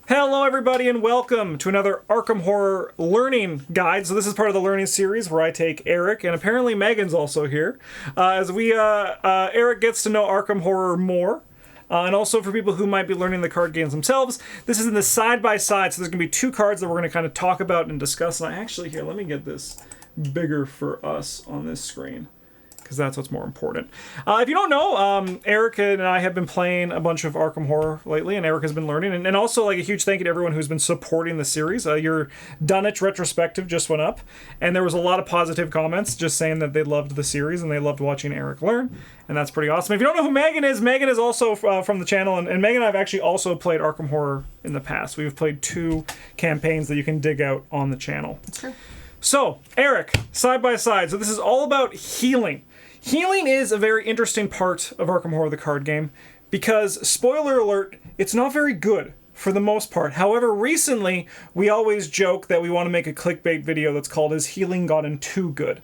Hello everybody and welcome to another Arkham Horror Learning Guide. So this is part of the learning series where I take Eric, and apparently Megan's also here, as Eric gets to know Arkham Horror more. And also for people who might be learning the card games themselves, this is in the side-by-side, so there's going to be two cards that we're going to kind of talk about and discuss. And here, let me get this bigger for us on this screen, because that's what's more important. If you don't know, Eric and I have been playing a bunch of Arkham Horror lately, and Eric has been learning. And also, like, a huge thank you to everyone who's been supporting the series. Your Dunwich retrospective just went up, and there was a lot of positive comments just saying that they loved the series and they loved watching Eric learn, and that's pretty awesome. If you don't know who Meghan is also from the channel, and Meghan and I have actually also played Arkham Horror in the past. We've played 2 campaigns that you can dig out on the channel. That's true. So, Eric, side by side. So this is all about healing. Healing is a very interesting part of Arkham Horror, the card game, because, spoiler alert, it's not very good for the most part. However, recently, we always joke that we want to make a clickbait video that's called Has Healing Gotten Too Good?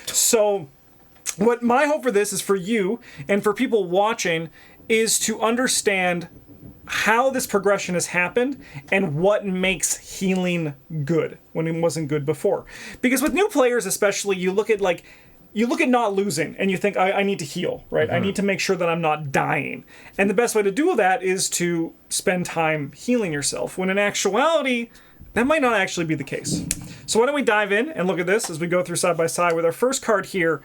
So, what my hope for this is for you, and for people watching, is to understand how this progression has happened and what makes healing good when it wasn't good before. Because with new players especially, you look at not losing and you think, I need to heal, right? Mm-hmm. I need to make sure that I'm not dying. And the best way to do that is to spend time healing yourself, when in actuality, that might not actually be the case. So why don't we dive in and look at this as we go through side by side with our first card here,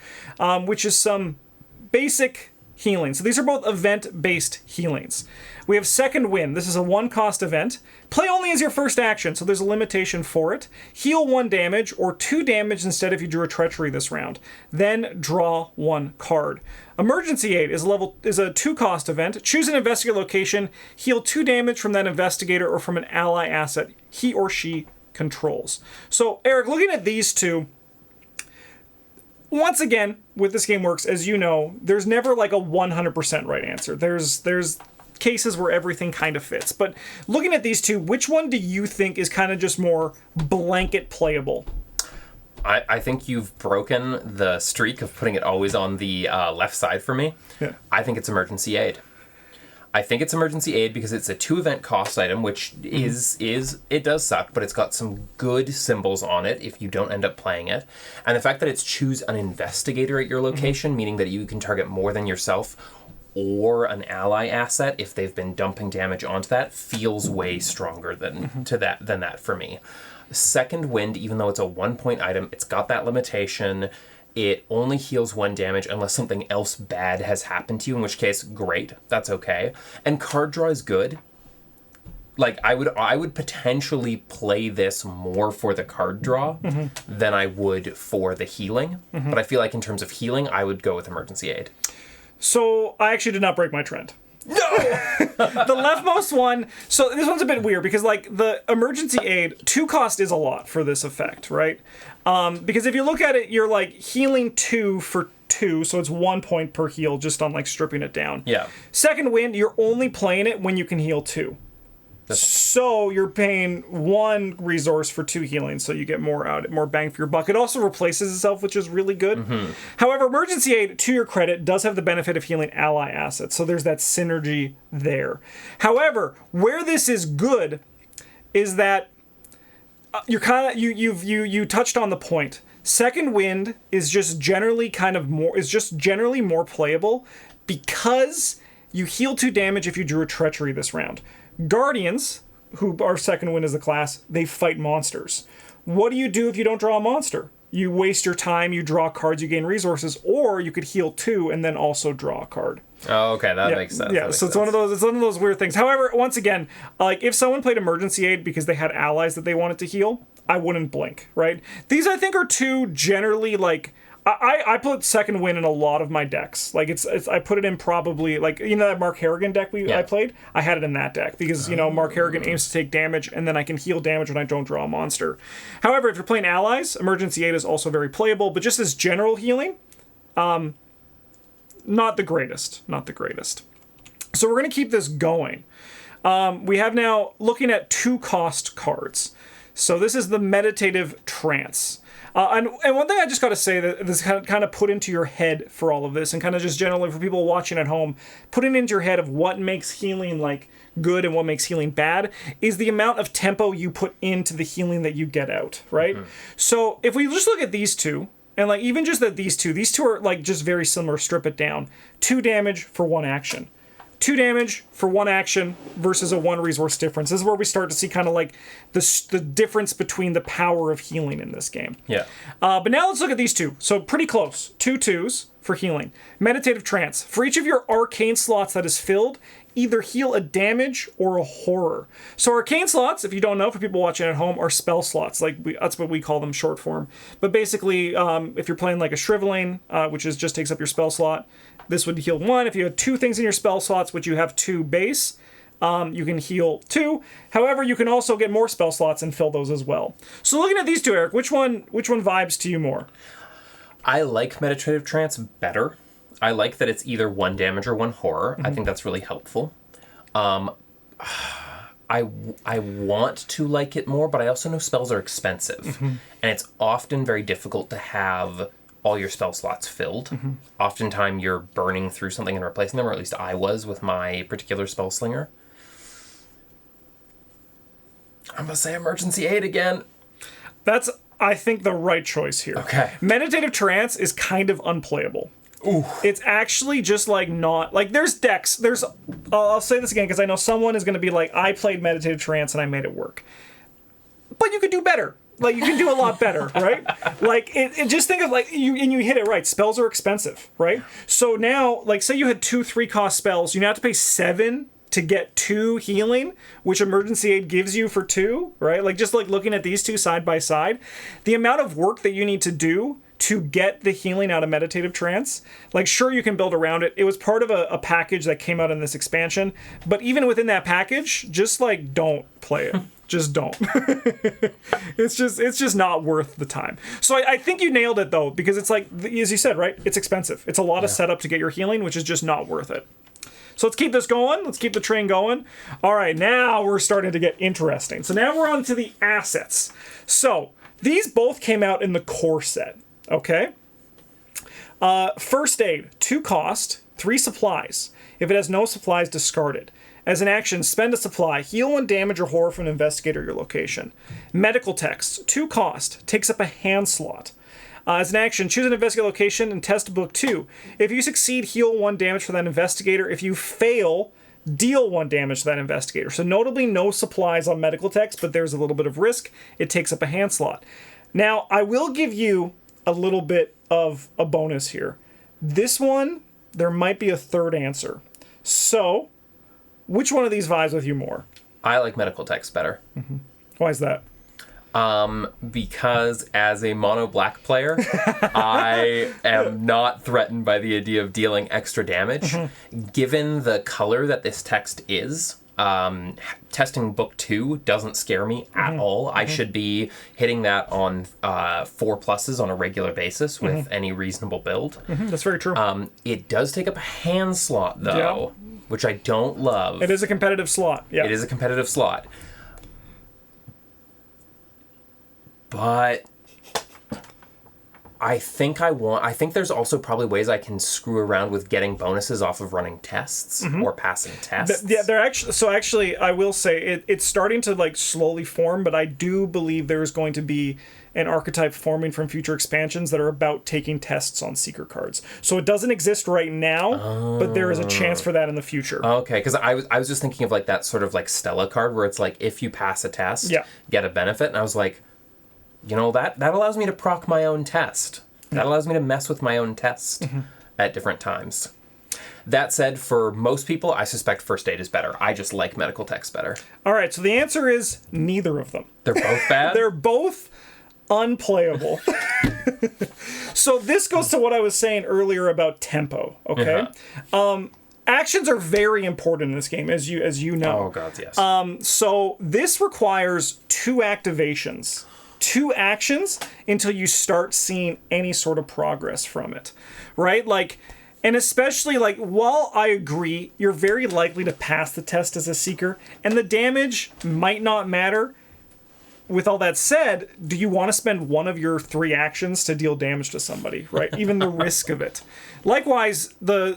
which is some basic healing. So these are both event-based healings. We have Second Wind. This is a 1-cost event. Play only as your first action, so there's a limitation for it. Heal 1 damage, or 2 damage instead if you drew a Treachery this round. Then draw 1 card. Emergency Aid is a 2-cost event. Choose an investigator location. Heal 2 damage from that investigator or from an ally asset he or she controls. So, Eric, looking at these two, once again, with this game works, as you know, there's never like a 100% right answer. There's cases where everything kind of fits. But looking at these two, which one do you think is kind of just more blanket playable? I think you've broken the streak of putting it always on the left side for me. Yeah. I think it's Emergency Aid. I think it's Emergency Aid because it's a 2-event cost item, which is it does suck, but it's got some good symbols on it if you don't end up playing it. And the fact that it's choose an investigator at your location, meaning that you can target more than yourself or an ally asset if they've been dumping damage onto that, feels way stronger than that for me. Second Wind, even though it's a 1-point item, it's got that limitation. It only heals 1 damage unless something else bad has happened to you, in which case, great, that's okay. And card draw is good. Like, I would potentially play this more for the card draw than I would for the healing. But I feel like in terms of healing, I would go with Emergency Aid. So, I actually did not break my trend. No! The leftmost one, so this one's a bit weird because, like, the Emergency Aid, 2 cost is a lot for this effect, right? Because if you look at it, you're, like, healing 2 for 2, so it's 1 point per heal just on, like, stripping it down. Yeah. Second Wind, you're only playing it when you can heal 2. So you're paying 1 resource for 2 healing, so you get more bang for your buck. It also replaces itself, which is really good. However, Emergency Aid, to your credit, does have the benefit of healing ally assets, so there's that synergy there. However, where this is good is that you touched on the point. Second Wind is just generally more playable because you heal 2 damage if you drew a Treachery this round. Guardians, who are Second Wind as a class, they fight monsters. What do you do if you don't draw a monster? You waste your time, you draw cards, you gain resources, or you could heal 2 and then also draw a card. Oh, okay, that makes sense. Yeah, so it's one of those weird things. However, once again, like, if someone played Emergency Aid because they had allies that they wanted to heal, I wouldn't blink, right? These, I think, are 2 generally, like, I put Second Wind in a lot of my decks. Like, it's I put it in probably, like, you know that Mark Harrigan deck I played? I had it in that deck because, you know, Mark Harrigan aims to take damage, and then I can heal damage when I don't draw a monster. However, if you're playing allies, Emergency Aid is also very playable, but just as general healing, not the greatest. Not the greatest. So we're going to keep this going. We have now, looking at 2-cost cards. So this is the Meditative Trance. And one thing I just got to say that this kind of put into your head for all of this, and kind of just generally for people watching at home, put it into your head of what makes healing like good and what makes healing bad is the amount of tempo you put into the healing that you get out, right? So if we just look at these two, and like even just that these two are like just very similar, strip it down. 2 damage for 1 action. 2 damage for 1 action versus a 1 resource difference. This is where we start to see kind of like the difference between the power of healing in this game. Yeah. But now let's look at these two. So pretty close. 2 2s for healing. Meditative Trance. For each of your arcane slots that is filled, either heal a damage or a horror. So arcane slots, if you don't know, for people watching at home, are spell slots. That's what we call them short form. But basically, if you're playing like a Shriveling, which is just takes up your spell slot, this would heal 1. If you had 2 things in your spell slots, which you have 2 base, you can heal 2. However, you can also get more spell slots and fill those as well. So looking at these two, Eric, which one vibes to you more? I like Meditative Trance better. I like that it's either 1 damage or 1 horror. I think that's really helpful. I want to like it more, but I also know spells are expensive. And it's often very difficult to have all your spell slots filled. Oftentimes you're burning through something and replacing them, or at least I was with my particular spell slinger. I'm gonna say Emergency Aid again. That's, I think, the right choice here. Okay. Meditative Trance is kind of unplayable. Ooh. It's actually just like not like there's decks. I'll say this again because I know someone is going to be like, I played Meditative Trance and I made it work. But you could do better. Like you can do a lot better, right? Like it just think of like you hit it right. Spells are expensive, right? So now, like say you had 2 3-cost spells, you now have to pay 7 to get 2 healing, which Emergency Aid gives you for 2, right? Like just like looking at these two side by side, the amount of work that you need to do to get the healing out of Meditative Trance, like sure you can build around it. It was part of a package that came out in this expansion, but even within that package, just like don't play it. Just don't. It's just not worth the time. So I think you nailed it though, because it's like, as you said, right? It's expensive. It's a lot of setup to get your healing, which is just not worth it. So let's keep this going. Let's keep the train going. All right, now we're starting to get interesting. So now we're on to the assets. So these both came out in the core set. Okay. First Aid, 2 cost, 3 supplies. If it has no supplies, discarded. As an action, spend a supply, heal 1 damage or horror from an investigator at your location. Medical Text, 2 cost, takes up a hand slot. As an action, choose an investigator location and test book 2. If you succeed, heal 1 damage for that investigator. If you fail, deal 1 damage to that investigator. So notably no supplies on Medical Text, but there's a little bit of risk. It takes up a hand slot. Now, I will give you a little bit of a bonus here. This one, there might be a third answer. So, which one of these vibes with you more? I like Medical Text better. Why is that? Because as a mono black player, I am not threatened by the idea of dealing extra damage. Given the color that this text is, testing book 2 doesn't scare me at all. I should be hitting that on 4 pluses on a regular basis with any reasonable build. That's very true. It does take up a hand slot though, which I don't love. It is a competitive slot. Yeah. It is a competitive slot. But I think there's also probably ways I can screw around with getting bonuses off of running tests or passing tests. Yeah, they're actually I will say it's starting to like slowly form, but I do believe there's going to be an archetype forming from future expansions that are about taking tests on Seeker cards. So it doesn't exist right now, but there is a chance for that in the future. Okay, because I was just thinking of like that sort of like Stella card where it's like if you pass a test, get a benefit, and I was like, you know, that allows me to proc my own test. That allows me to mess with my own test at different times. That said, for most people, I suspect First Aid is better. I just like Medical Text better. All right, so the answer is neither of them. They're both bad? They're both unplayable. So this goes to what I was saying earlier about tempo, okay? Actions are very important in this game, as you know. Oh, God, yes. So this requires 2 activations. 2 actions until you start seeing any sort of progress from it, right? Like, and especially like, while I agree, you're very likely to pass the test as a Seeker, and the damage might not matter, with all that said, do you want to spend one of your 3 actions to deal damage to somebody, right? Even the risk of it. Likewise, where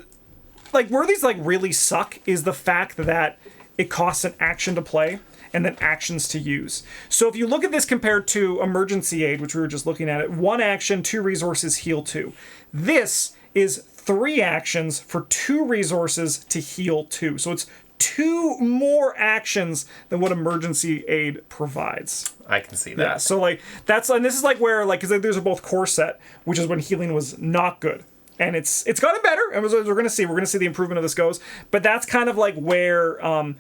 these really suck is the fact that it costs an action to play and then actions to use. So if you look at this compared to Emergency Aid, which we were just looking at, 1 action, 2 resources, heal 2. This is 3 actions for 2 resources to heal 2. So it's 2 more actions than what Emergency Aid provides. I can see that. Yeah, so and this is where because these are both core set, which is when healing was not good. And it's gotten better, and we're gonna see the improvement of this goes. But that's kind of where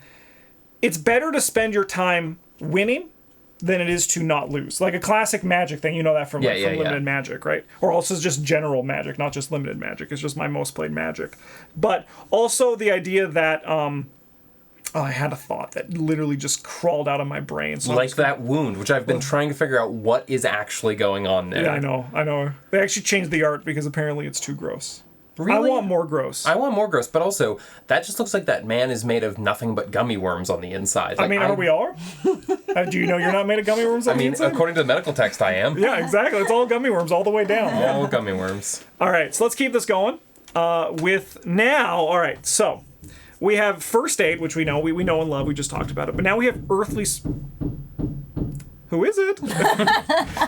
it's better to spend your time winning than it is to not lose. Like a classic Magic thing, you know that from limited Magic, right? Or also just general Magic, not just limited Magic. It's just my most played Magic. But also the idea that I had a thought that literally just crawled out of my brain. So that wound, which I've been trying to figure out what is actually going on there. Yeah, I know. They actually changed the art because apparently it's too gross. Really? I want more gross. But also, that just looks like that man is made of nothing but gummy worms on the inside. Are we all? Do you know you're not made of gummy worms on the inside? According to the medical text, I am. Yeah, exactly. It's all gummy worms all the way down. All gummy worms. All right, so let's keep this going. All right, so we have First Aid, which we know and love. We just talked about it. But now we have Earthly... Who is it?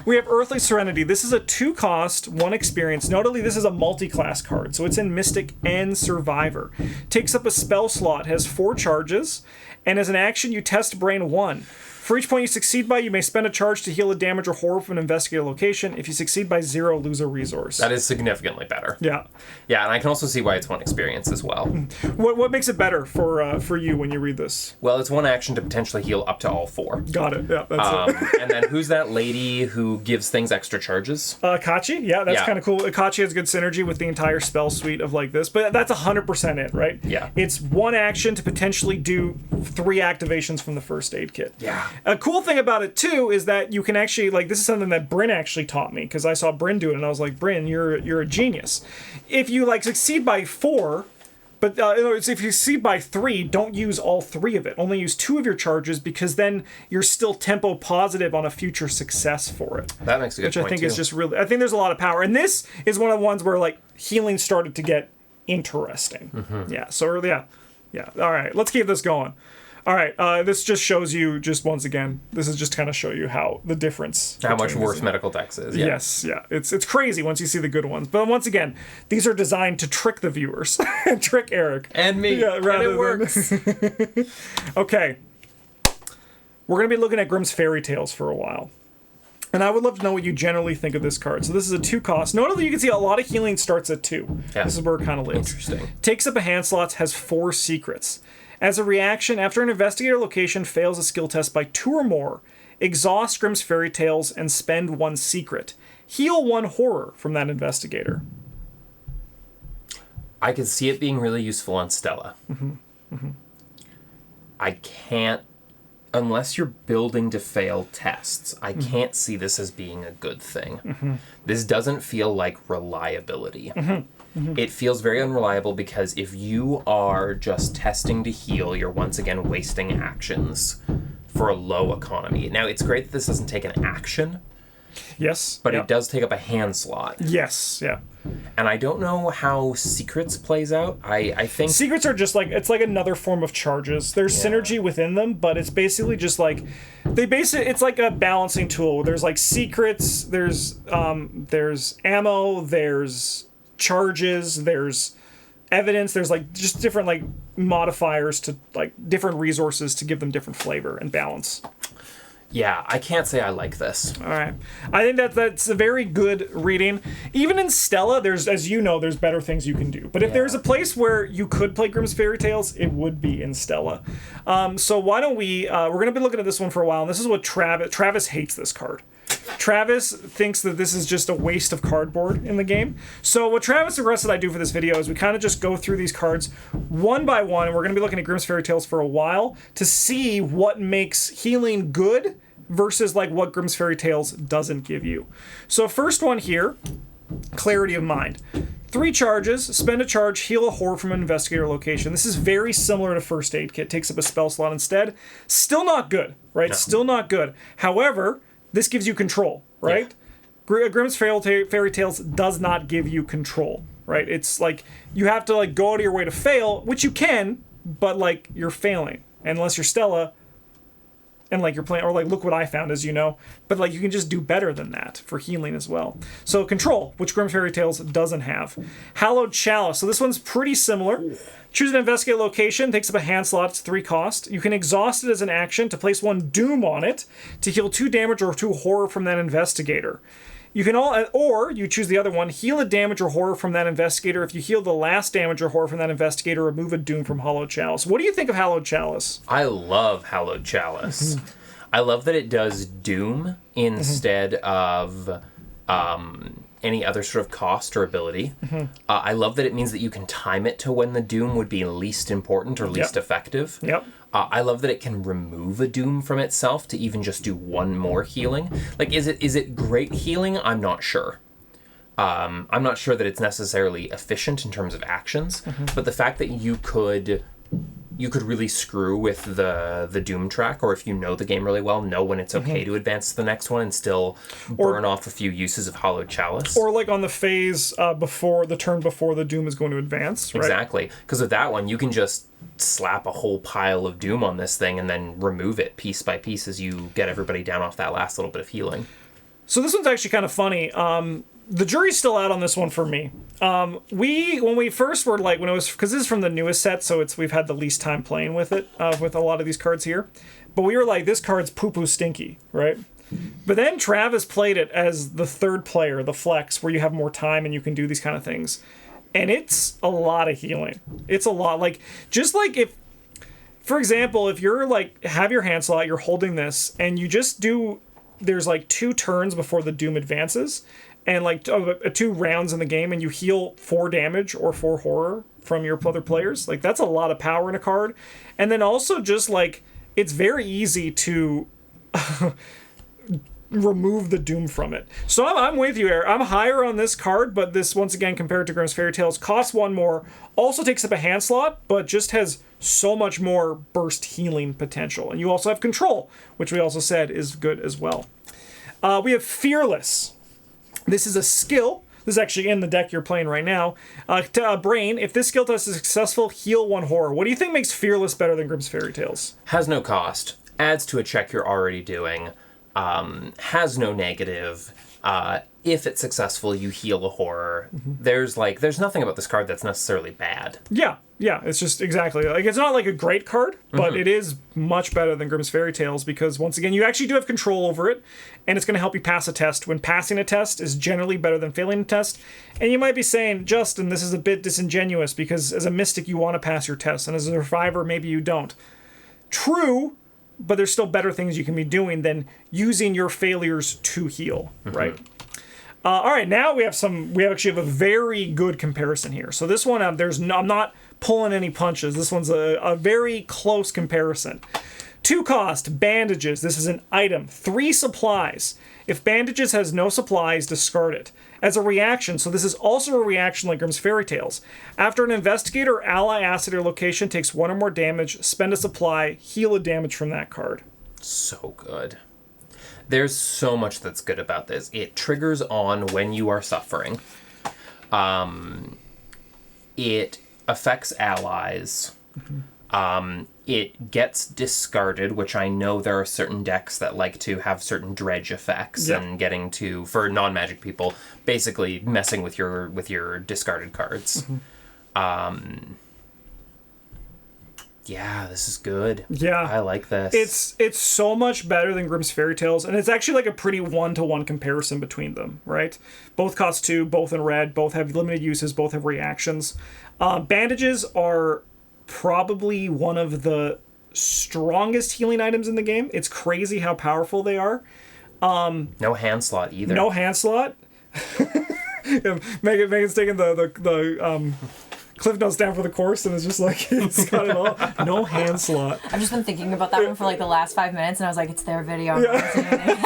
We have Earthly Serenity. This is a 2-cost, 1 experience. Notably, this is a multi-class card, so it's in Mystic and Survivor. Takes up a spell slot, has 4 charges, and as an action, you test Brain 1. For each point you succeed by, you may spend a charge to heal a damage or horror from an investigator location. If you succeed by 0, lose a resource. That is significantly better. Yeah. Yeah, and I can also see why it's 1 experience as well. What makes it better for you when you read this? Well, it's 1 action to potentially heal up to all 4. Got it. Yeah, that's it. And then who's that lady who gives things extra charges? Kachi. Yeah, that's kind of cool. Kachi has good synergy with the entire spell suite of this, but that's 100% it, right? Yeah. It's 1 action to potentially do 3 activations from the First Aid kit. Yeah. A cool thing about it too is that you can actually this is something that Bryn actually taught me because I saw Bryn do it and I was like, Bryn, you're a genius. If you succeed by 4, but in other words, if you succeed by 3, don't use all 3 of it. Only use 2 of your charges because then you're still tempo positive on a future success for it. That makes a good point, which I think too. is just really. I think there's a lot of power, and this is one of the ones where healing started to get interesting. Mm-hmm. Yeah. So yeah. All right, let's keep this going. All right, this just shows you, just once again, this is just kind of show you how the difference. How much worse medical text is. Yeah. Yes, yeah. It's crazy once you see the good ones. But once again, these are designed to trick the viewers. Trick Eric. And me. Yeah, and it works. Okay. We're going to be looking at Grimm's Fairy Tales for a while. And I would love to know what you generally think of this card. So this is a 2-cost. Notably, you can see a lot of healing starts at 2. Yeah. This is where it kind of lives. Interesting. Takes up a hand slot, has 4 secrets. As a reaction, after an investigator location fails a skill test by 2 or more, exhaust Grimm's Fairy Tales and spend 1 secret. Heal 1 horror from that investigator. I could see it being really useful on Stella. Mm-hmm. Mm-hmm. I can't, unless you're building to fail tests, I can't see this as being a good thing. Mm-hmm. This doesn't feel like reliability. Mm-hmm. Mm-hmm. It feels very unreliable because if you are just testing to heal, you're once again wasting actions for a low economy. Now, it's great that this doesn't take an action. Yes. But it does take up a hand slot. Yes, yeah. And I don't know how Secrets plays out. I think... Secrets are just it's another form of charges. There's synergy within them, but it's basically just it's like a balancing tool. There's secrets, there's ammo, there's charges, there's evidence, there's just different modifiers to different resources to give them different flavor and balance. Yeah, I can't say I like this. All right. I think that's a very good reading. Even in Stella, there's better things you can do. But if there's a place where you could play Grimm's Fairy Tales, it would be in Stella. So why don't we're going to be looking at this one for a while, and this is what Travis hates this card. Travis thinks that this is just a waste of cardboard in the game. So what Travis suggested I do for this video is we kind of just go through these cards one by one, and we're going to be looking at Grimm's Fairy Tales for a while to see what makes healing good versus what Grimm's Fairy Tales doesn't give you. So first one here, Clarity of Mind. 3 charges, spend a charge, heal a horror from an investigator location. This is very similar to First Aid Kit, takes up a spell slot instead. Still not good, right? No. Still not good. However, this gives you control, right? Yeah. Grimm's Fairy Tales does not give you control, right? It's like, you have to like go out of your way to fail, which you can, but like, you're failing. Unless you're Stella, and like you're playing, or like look what I found, as you know, but like you can just do better than that for healing as well. So control, which Grimm's Fairy Tales doesn't have. Hallowed Chalice, so this one's pretty similar. Choose an investigate location, takes up a hand slot, it's 3 cost. You can exhaust it as an action to place 1 doom on it to heal 2 damage or 2 horror from that investigator. You can or you choose the other one, heal a damage or horror from that investigator. If you heal the last damage or horror from that investigator, remove a doom from Hallowed Chalice. What do you think of Hallowed Chalice? I love Hallowed Chalice. I love that it does doom instead of any other sort of cost or ability. I love that it means that you can time it to when the doom would be least important or least effective. Yep. I love that it can remove a doom from itself to even just do 1 more healing. Like, is it great healing? I'm not sure. I'm not sure that it's necessarily efficient in terms of actions, but the fact that you could really screw with the doom track, or if you know the game really well, know when it's okay to advance to the next one and still burn off a few uses of Hallowed Chalice. Or like on the phase before the turn before the doom is going to advance, right? Exactly. Because with that one, you can just slap a whole pile of doom on this thing and then remove it piece by piece as you get everybody down off that last little bit of healing. So this one's actually kind of funny. The jury's still out on this one for me. When we first were like, when it was, because this is from the newest set, so we've had the least time playing with it, with a lot of these cards here. But we were like, this card's poo-poo stinky, right? But then Travis played it as the 3rd player, the flex, where you have more time and you can do these kind of things. And it's a lot of healing. It's a lot. Like, just like if, for example, if you're like, have your hand slot, you're holding this, and you just do, there's like 2 turns before the doom advances, and like 2 rounds in the game, and you heal 4 damage or 4 horror from your other players. Like, that's a lot of power in a card. And then also just like, it's very easy to remove the doom from it. So I'm with you, Eric. I'm higher on this card, but this, once again, compared to Grimm's Fairy Tales, costs 1 more, also takes up a hand slot, but just has so much more burst healing potential. And you also have control, which we also said is good as well. We have Fearless. This is a skill. This is actually in the deck you're playing right now. Brain, if this skill test is successful, heal 1 horror. What do you think makes Fearless better than Grimm's Fairy Tales? Has no cost. Adds to a check you're already doing. Has no negative. If it's successful, you heal a horror. There's nothing about this card that's necessarily bad. Yeah, it's just exactly, like, it's not like a great card, but it is much better than Grimm's Fairy Tales, because once again, you actually do have control over it, and it's going to help you pass a test, when passing a test is generally better than failing a test. And you might be saying, Justin, this is a bit disingenuous, because as a mystic, you want to pass your test, and as a survivor, maybe you don't. True, but there's still better things you can be doing than using your failures to heal, right? All right, now we actually have a very good comparison here. So this one, I'm not pulling any punches. This one's a very close comparison. 2 cost, Bandages. This is an item. 3 supplies. If Bandages has no supplies, discard it. As a reaction, so this is also a reaction like Grimm's Fairy Tales. After an investigator or ally asset or location takes 1 or more damage, spend a supply, heal a damage from that card. So good. There's so much that's good about this. It triggers on when you are suffering. It affects allies. It gets discarded, which I know there are certain decks that like to have certain dredge effects and getting to, for non-magic people, basically messing with your discarded cards. Yeah, this is good. Yeah. I like this. It's so much better than Grimm's Fairy Tales, and it's actually like a pretty 1-to-1 comparison between them, right? Both cost 2, both in red, both have limited uses, both have reactions. Bandages are probably one of the strongest healing items in the game. It's crazy how powerful they are. No hand slot either. No hand slot. Megan's taking the Cliff Notes down for the course, and it's just like, it's got it all. No hand slot. I've just been thinking about that one for like the last 5 minutes, and I was like, it's their video. I'm not saying anything.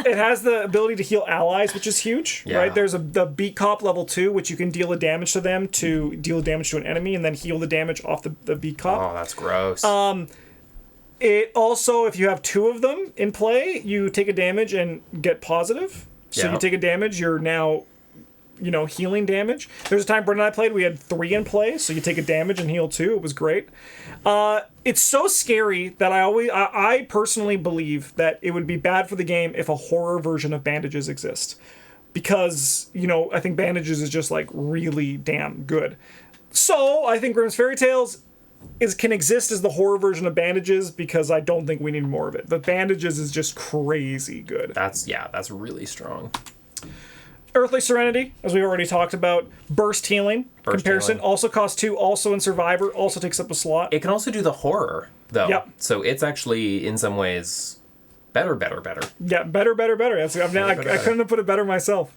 It has the ability to heal allies, which is huge, Yeah. right? There's the Beat Cop level 2, which you can deal a damage to them to deal damage to an enemy, and then heal the damage off the Beat Cop. Oh, that's gross. It also, if you have 2 of them in play, you take a damage and get positive. So Yeah. you take a damage, you're now, healing damage. There's a time Brendan and I played, we had 3 in play, so you take a damage and heal 2. It was great. It's so scary that I personally believe that it would be bad for the game if a horror version of Bandages exists. Because, I think Bandages is just, like, really damn good. So, I think Grimm's Fairy Tales can exist as the horror version of Bandages because I don't think we need more of it. But Bandages is just crazy good. That's really strong. Earthly Serenity, as we already talked about. Burst Healing. Comparison. Healing. Also costs 2. Also in Survivor. Also takes up a slot. It can also do the horror, though. Yep. So it's actually, in some ways, better. Yeah, better. That's, I couldn't have put it better myself.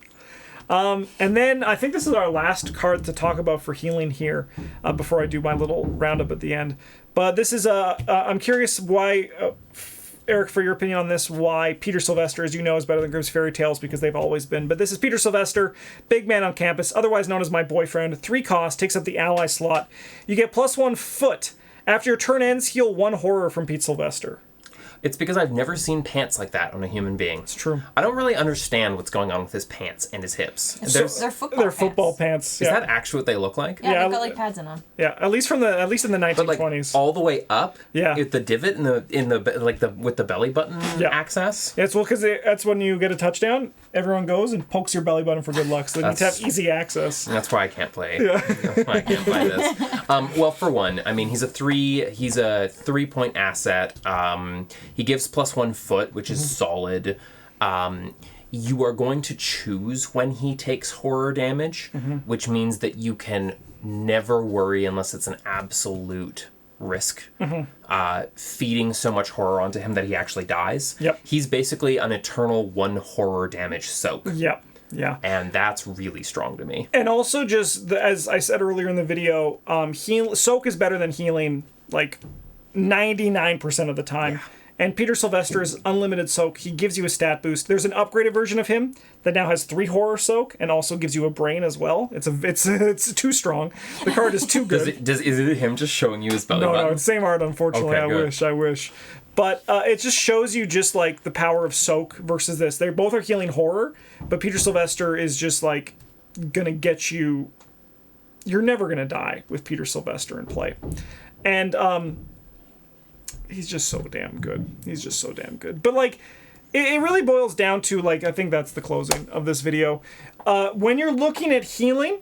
And then I think this is our last card to talk about for healing here before I do my little roundup at the end. But this is I'm curious why, Eric, for your opinion on this, why Peter Sylvester, as you know, is better than Grimm's Fairy Tales because they've always been. But this is Peter Sylvester, big man on campus, otherwise known as my boyfriend. 3 cost, takes up the ally slot. You get +1 foot. After your turn ends, heal 1 horror from Pete Sylvester. It's because I've never seen pants like that on a human being. It's true. I don't really understand what's going on with his pants and his hips. They're football pants. Is that actually what they look like? Yeah, they've got like pads in them. Yeah, at least in the 1920s. But like all the way up. Yeah. With the divot with the belly button access. Yeah, it's because that's when you get a touchdown. Everyone goes and pokes your belly button for good luck. So they need to have easy access. That's why I can't play. Yeah. That's why I can't play this. Well, for one, I mean, he's a 3-point asset. He gives +1 foot, which is solid. You are going to choose when he takes horror damage, which means that you can never worry unless it's an absolute risk feeding so much horror onto him that he actually dies. Yep. He's basically an eternal 1 horror damage soak. Yep. Yeah. And that's really strong to me. And also just, as I said earlier in the video, soak is better than healing like 99% of the time. Yeah. And Peter Sylvester is unlimited soak. He gives you a stat boost. There's an upgraded version of him that now has 3 horror soak and also gives you a brain as well. It's too strong. The card is too good. Is it him just showing you his belly button? No, it's same art, unfortunately. Okay, I wish. But it just shows you just like the power of soak versus this. They both are healing horror, but Peter Sylvester is just like gonna get you. You're never gonna die with Peter Sylvester in play, and he's just so damn good. But like, it really boils down to like, I think that's the closing of this video. When you're looking at healing,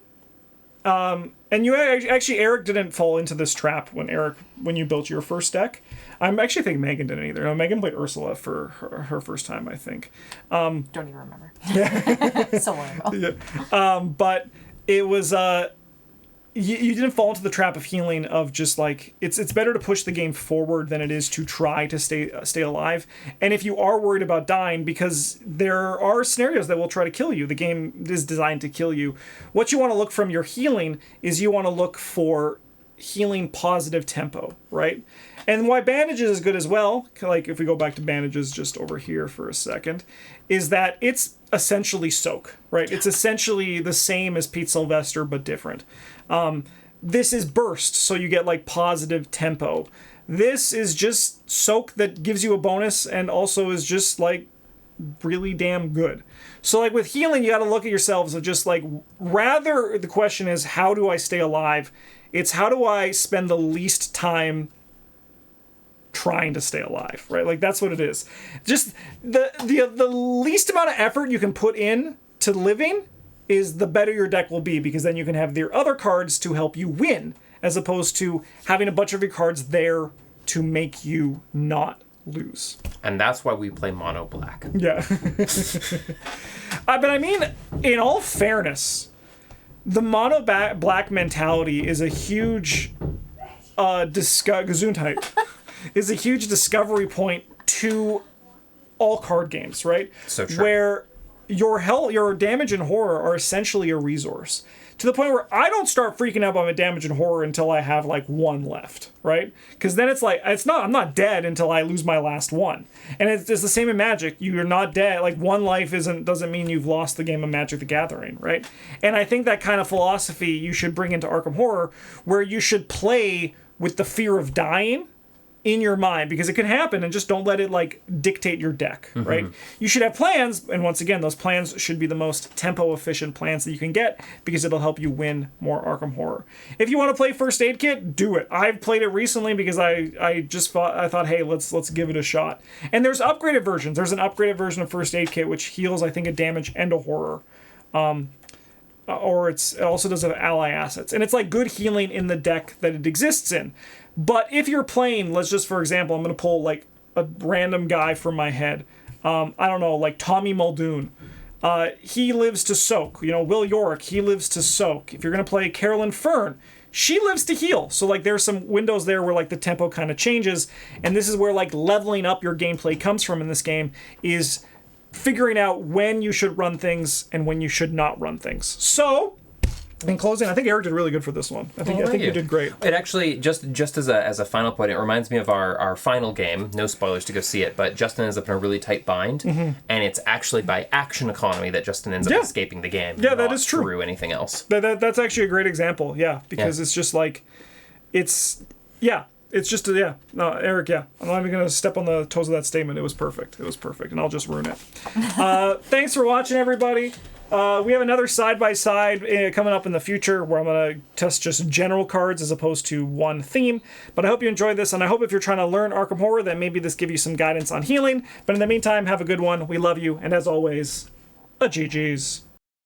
and you actually, Eric didn't fall into this trap when you built your first deck. I'm actually thinking Meghan didn't either. No, Meghan played Ursula for her first time, I think. Don't even remember. Yeah. So long ago. Yeah. But it was you didn't fall into the trap of healing of just like it's better to push the game forward than it is to try to stay alive. And if you are worried about dying, because there are scenarios that will try to kill you, the game is designed to kill you. What you want to look from your healing is you want to look for healing positive tempo, right? And why Bandages is good as well, like if we go back to Bandages just over here for a second, is that it's essentially soak, right? It's essentially the same as Pete Sylvester, but different. This is burst, so you get like positive tempo. This is just soak that gives you a bonus and also is just like really damn good. So like with healing, you got to look at yourselves of just like, rather the question is, how do I stay alive? It's how do I spend the least time trying to stay alive, right? Like that's what it is. Just the least amount of effort you can put in to living is the better your deck will be, because then you can have your other cards to help you win, as opposed to having a bunch of your cards there to make you not lose. And that's why we play mono black. Yeah. But I mean, in all fairness, the mono black mentality is a huge Gesundheit is a huge discovery point to all card games, right? So true. Where your damage and horror are essentially a resource. to the point where I don't start freaking out about my damage and horror until I have like 1 left, right? Because then it's like, I'm not dead until I lose my last 1. And it's the same in Magic. You're not dead. Like 1 life doesn't mean you've lost the game of Magic the Gathering, right? And I think that kind of philosophy you should bring into Arkham Horror, where you should play with the fear of dying in your mind, because it can happen, and just don't let it like dictate your deck, right? You should have plans, and once again, those plans should be the most tempo efficient plans that you can get, because it'll help you win more Arkham Horror. If you want to play First Aid Kit, do it. I've played it recently because I thought, hey, let's give it a shot. And there's upgraded versions. There's an upgraded version of First Aid Kit which heals, I think, a damage and a horror. Or it also does have ally assets, and it's like good healing in the deck that it exists in. But if you're playing, let's just, for example, I'm going to pull like a random guy from my head. I don't know, like Tommy Muldoon. He lives to soak. Will Yorick, he lives to soak. If you're going to play Carolyn Fern, she lives to heal. So like there's some windows there where like the tempo kind of changes, and this is where like leveling up your gameplay comes from in this game, is figuring out when you should run things and when you should not run things. So, in closing, I think Eric did really good for this one. I think you did great. It actually, just as a final point, it reminds me of our final game. No spoilers to go see it, but Justin ends up in a really tight bind, and it's actually by action economy that Justin ends up escaping the game. Yeah, that is true. Through anything else. That's actually a great example. Yeah, because it's just like, it's just no, Eric, I'm not even gonna step on the toes of that statement. It was perfect, and I'll just ruin it. Thanks for watching, everybody. We have another side-by-side coming up in the future where I'm gonna test just general cards as opposed to one theme. But I hope you enjoyed this, and I hope if you're trying to learn Arkham Horror, then maybe this gives you some guidance on healing. But in the meantime, have a good one. We love you, and as always, a GG's.